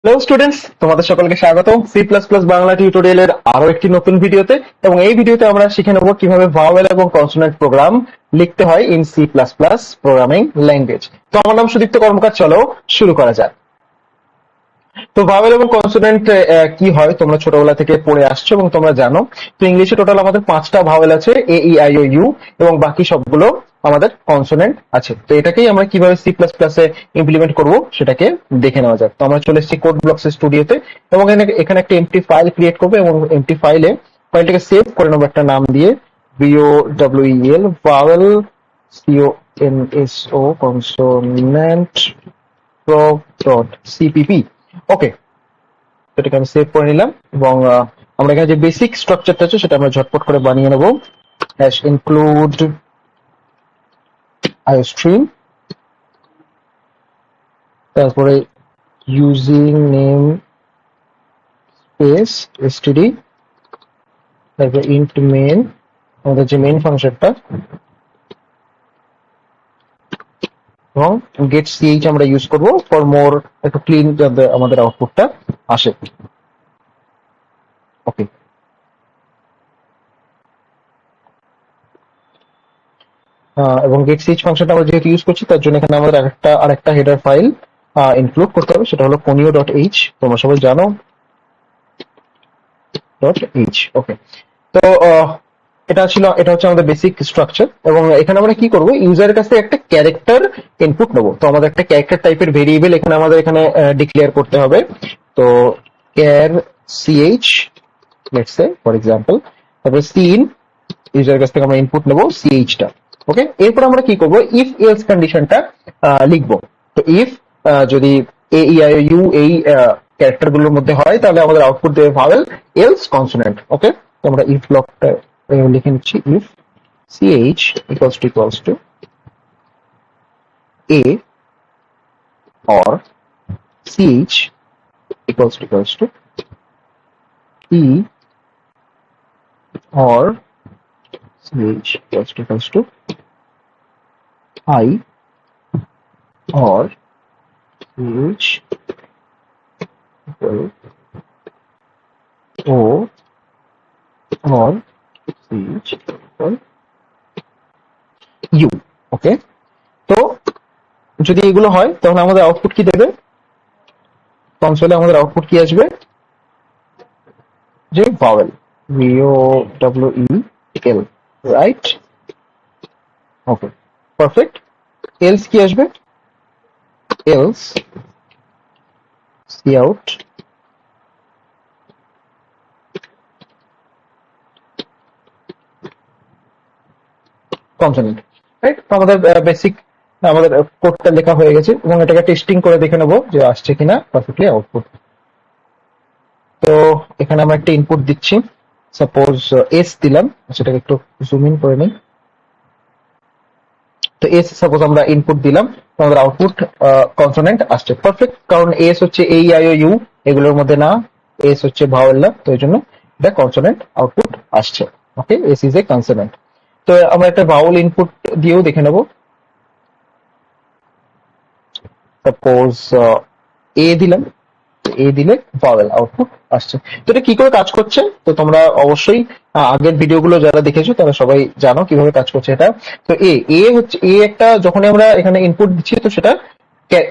Hello students, তোমাদের সকলকে স্বাগত সি প্লাস প্লাস বাংলা টিউটোরিয়ালের আরো একটি নতুন ভিডিওতে। এবং এই ভিডিওতে আমরা শিখে নেব কিভাবে ভাওয়েল এবং কনসোনেন্ট প্রোগ্রাম লিখতে হয় in C plus plus programming language. তো আমার নাম সুদীপ্ত কর্মকার, চলো শুরু করা যাক। তো ভাওয়েল এবং কনসোনেন্ট কি হয় তোমরা ছোটবেলা থেকে পড়ে আসছো এবং তোমরা জানো। তো ইংলিশে টোটাল আমাদের 5টা ভাওয়েল আছে, এ ই আই ও ইউ, এবং বাকি সবগুলো আমাদের কনসোনেন্ট আছে। তো এটাকেই আমরা কিভাবে সি প্লাস প্লাসে ইমপ্লিমেন্ট করবো সেটাকে দেখে নেওয়া যাক। তো আমরা চলে এসেছি কোড ব্লকস স্টুডিওতে এবং এখানে একটা এমটি ফাইল ক্রিয়েট করবো এবং এমটি ফাইলটাকে সেভ করে নেবো একটা নাম দিয়ে, VOWEL vowel CONSO consonant proc.cpp। ওকে, এটাকে আমি সেভ করে নিলাম এবং আমরা এখানে যে বেসিক স্ট্রাকচারটা আছে সেটা আমরা ঝটপট করে বানিয়ে নেব। হ্যাশ ইনক্লুড iostream, তারপরে ইউজিং নেম স্পেস std, তারপরে ইন্ট মেন, আমাদের যে মেন ফাংশনটা, এবং গেট ch আমরা ইউজ করব ফর মোর একটু ক্লিন যাতে আমাদের আউটপুটটা আসে। ওকে, এবং গেট ch ফাংশনটা আমরা যেহেতু ইউজ করছি তার জন্য এখানে আমাদের আরেকটা হেডার ফাইল ইনক্লুড করতে হবে, সেটা হলো conio.h, তোমরা সবাই জানো .h। ওকে, তো এটা হচ্ছে আমাদের বেসিক স্ট্রাকচার। এবং এখানে আমরা কি করব, ইউজারের কাছে একটা ক্যারেক্টার ইনপুট নেব। তো আমাদের একটা ক্যারেক্টার টাইপের ভেরিয়েবল আমাদের এখানে ডিক্লেয়ার করতে হবে। তো char ch, let's say for example, তারপরে সিন, ইউজারের কাছ থেকে আমরা ইনপুট নেব ch টা। ওকে, এরপর আমরা কি করব, ইফ এলস কন্ডিশনটা লিখবো। তো ইফ যদি এ ই আই ও ইউ এই ক্যারেক্টার গুলোর মধ্যে হয় তাহলে আমাদের আউটপুট দেবে ভাওয়েল, এলস কনসোনেন্ট। ওকে, তো আমরা ইফ ব্লকটা লিখে নিচ্ছি, if ch equals to a or ch equals to e or ch equals to I or ch equal o or ch equal u। ওকে, তো যদি এগুলো হয় তাহলে আমাদের আউটপুট কি দেবে, কনসোলে আমাদের আউটপুট কি আসবে, যে ভাওয়েল, VOWEL, রাইট? ওকে, পারফেক্ট। এলস কি আসবে, এলস কাউট কনসোনেন্ট, রাইট? আমাদের বেসিক আমাদের কোডটা লেখা হয়ে গেছে এবং এটাকে টেস্টিং করে দেখে নেবো যে আসছে কিনা পারফেক্টলি আউটপুট। তো এখানে আমরা একটা ইনপুট দিচ্ছি, সাপোজ এস দিলাম, সেটাকে একটু জুম ইন করে নিই। তো এস সাপোজ আমরা ইনপুট দিলাম, আমাদের আউটপুট কনসোনেন্ট আসছে, পারফেক্ট। কারণ এস হচ্ছে এ ই আই ও ইউ এগুলোর মধ্যে না, এস হচ্ছে ভাওয়েল না, তো এই জন্য এটা কনসোনেন্ট আউটপুট আসছে। ওকে, এস ইজ এ কনসোনেন্ট। তো আমরা একটা ভাওয়েল ইনপুট দিয়েও দেখে নেব, সাপোজ এ দিলাম, এ দিলে ভাওয়েল আউটপুট আসছে। তো এটা কি করে কাজ করছে, তো তোমরা অবশ্যই আগের ভিডিওগুলো যারা দেখেছো তারা সবাই জানো কিভাবে কাজ করছে এটা। তো এ হচ্ছে একটা, যখন আমরা এখানে ইনপুট দিচ্ছি তো সেটা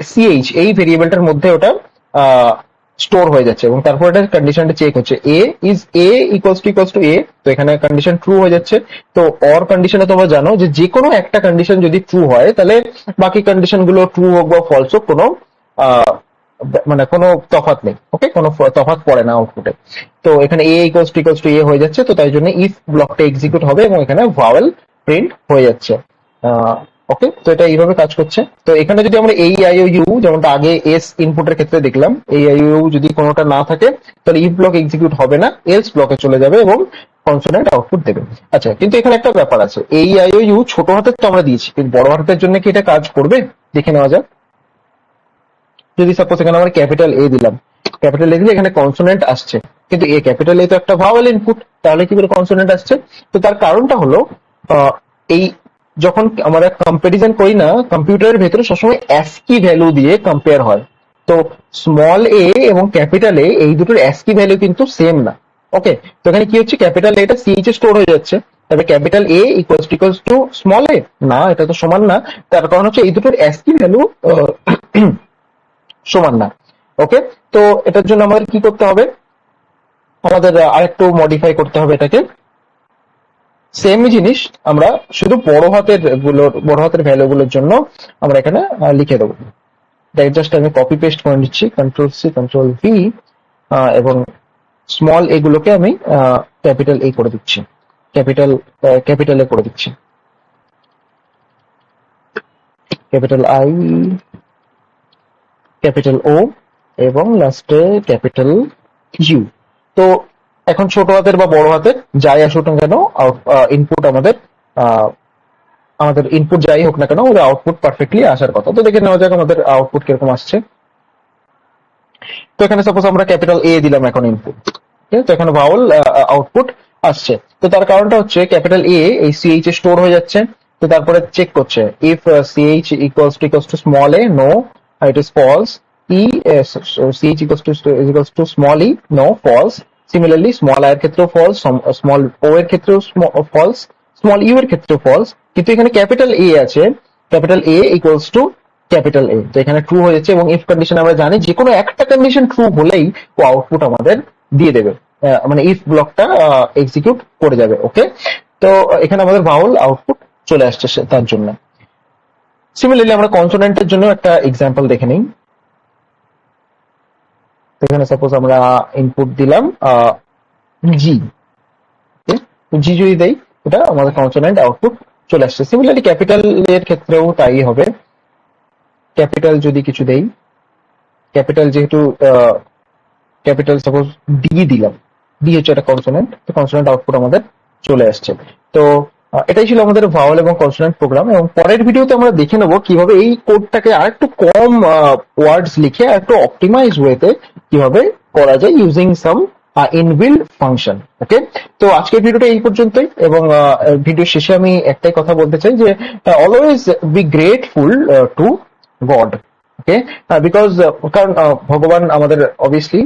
ch এই ভেরিয়েবলটার মধ্যে ওটা স্টোর হয়ে যাচ্ছে এবং তারপর এটা কন্ডিশনটা চেক হচ্ছে, এ ইকুয়ালস টু এ। তো এখানে কন্ডিশন ট্রু হয়ে যাচ্ছে। তো অর কন্ডিশনে তোমরা জানো যে কোনো একটা কন্ডিশন যদি ট্রু হয় তাহলে বাকি কন্ডিশন গুলো ট্রু হোক বা ফলস হোক কোনো মানে কোনো তফাৎ নেই। ওকে, কোনো তফাৎ পড়ে না আউটপুটে। তো এখানে এ ইকুয়ালস টু এ হয়ে যাচ্ছে, তো তাই জন্য ইফ ব্লকটা এক্সিকিউট হবে এবং এখানে ভাওয়েল প্রিন্ট হয়ে যাচ্ছে। ওকে, তো এটা এইভাবে কাজ করছে। তো এখানে যদি আমরা এই আই ও ইউ যেমনটা আগে এস ইনপুটের ক্ষেত্রে দেখলাম, এই আই ও ইউ যদি কোনোটা না থাকে তাহলে ইফ ব্লক এক্সিকিউট হবে না, এলস ব্লকে চলে যাবে এবং কনসোনেন্ট আউটপুট দেবে। আচ্ছা, কিন্তু এখানে একটা ব্যাপার আছে, এই আই ও ইউ ছোট হাতের তো আমরা দিয়েছি, কিন্তু বড় হাতের জন্য কি এটা কাজ করবে দেখে নেওয়া যাক। যদি সাপোজ এখানে আমরা ক্যাপিটাল এ দিলাম, ক্যাপিটাল এ দিলে এখানে কনসোনেন্ট আসছে, কিন্তু এ ক্যাপিটাল এ তো একটা ভাওয়েল ইনপুট, তাহলে কি করে কনসোনেন্ট আসছে? তো তার কারণটা হলো এই যখন আমরা কম্পারিজন করি না, কম্পিউটারের ভেতরে সবসময় অ্যাসকি ভ্যালু দিয়ে কম্পেয়ার হয়। তো স্মল এ এবং ক্যাপিটাল এ এই দুটোর অ্যাস্কি ভ্যালু কিন্তু সেম না। ওকে, তো এখানে কি হচ্ছে, ক্যাপিটাল এটা সিএইচ এ স্টোর হয়ে যাচ্ছে, তবে capital A equals to small A না, এটা তো সমান না। তার কারণ হচ্ছে এই দুটোর অ্যাস্কি ভ্যালু সমান না। ওকে, তো এটার জন্য আমাদের কি করতে হবে, আমাদের আরেকটু মডিফাই করতে হবে এটাকে। সেম জিনিস আমরা শুধু বড় হাতের ভ্যালু গুলোর জন্য আমরা এখানে লিখে দেবো। তাই জাস্ট আমি কপি পেস্ট করে নিচ্ছি, কন্ট্রোল সি কন্ট্রোল ভি, এবং স্মল এগুলোকে আমি ক্যাপিটাল এ করে দিচ্ছি, ক্যাপিটাল এ করে দিচ্ছি, ক্যাপিটাল আই, ক্যাপিটাল ও, এবং লাস্টে ক্যাপিটাল ইউ। তো এখন ছোট হাতের বা বড় হাতের যাই আসুক না কেন, ইনপুট আমাদের ইনপুট যাই হোক না কেন, ওদের আউটপুট পারফেক্টলি আসার কথা। তো দেখে নেওয়া যাক আমাদের আউটপুট কিরকম আসছে। তো এখানে সাপোজ আমরা ক্যাপিটাল এ দিলাম এখন ইনপুট, তো এখানে ভাওয়াল আউটপুট আসছে। তো তার কারণটা হচ্ছে ক্যাপিটাল এ এই সিএইচ এ স্টোর হয়ে যাচ্ছে। তো তারপরে চেক করছে if C H equals to small a, no, it is false. E C H equals to small e, no, false. Similarly small i এর ক্ষেত্রেও ফলস, স্মল ও এর ক্ষেত্রেও ফলস, স্মল ইউ এর ক্ষেত্রেও ফলস। কিন্তু এখানে ক্যাপিটাল এ আছে, capital A equals two capital A, তো এখানে ট্রু হয়ে যাচ্ছে। এবং ইফ কন্ডিশন আমরা জানি যে কোনো একটা কন্ডিশন ট্রু হলেই ও আউটপুট আমাদের দিয়ে দেবে, মানে ইফ ব্লকটা এক্সিকিউট করে যাবে। ওকে, তো এখানে আমাদের ভাওয়াল আউটপুট চলে আসছে তার জন্য। সিমিলারলি আমরা কনসোনেন্টের জন্য একটা এক্সাম্পল দেখে নিই। তো এখানে সাপোজ আমরা ইনপুট দিলাম জি, জি যদি দেই, এটা আমাদের কনসোনেন্ট আউটপুট চলে আসছে। সিমিলারলি ক্যাপিটাল এর ক্ষেত্রেও তাই হবে। ক্যাপিটাল যদি কিছু দেই, ক্যাপিটাল যেহেতু ক্যাপিটাল সাপোজ ডি দিলাম, ডি হচ্ছে একটা কনসোনেন্ট, তো কনসোনেন্ট আউটপুট আমাদের চলে আসছে। তো এটাই ছিল আমাদের ভাওয়াল এবং কনসোনেন্ট প্রোগ্রাম। এবং পরের ভিডিওতে আমরা দেখে নেবো কিভাবে এই কোডটাকে আরেকটু কম ওয়ার্ডস লিখে আরেকটু অপটিমাইজ ওয়েতে কিভাবে করা যায় ইউজিং সাম ইনবিল্ট ফাংশন। ওকে, তো আজকের ভিডিওটা এই পর্যন্তই। এবং ভিডিও শেষে আমি একটাই কথা বলতে চাই যে always be grateful to god. Okay, because কারণ ভগবান আমাদের অবভিয়াসলি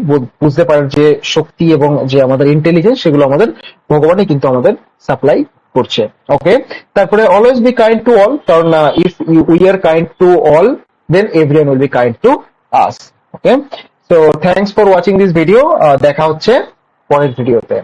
বুঝতে পারার যে শক্তি এবং যে আমাদের ইন্টেলিজেন্স, সেগুলো আমাদের ভগবানই কিন্তু আমাদের সাপ্লাই করছে। ওকে, তারপরে always be kind to all, কারণ if we are kind to all, then everyone will be kind to us. Okay, so thanks for watching this video. দেখা হচ্ছে পরের ভিডিওতে।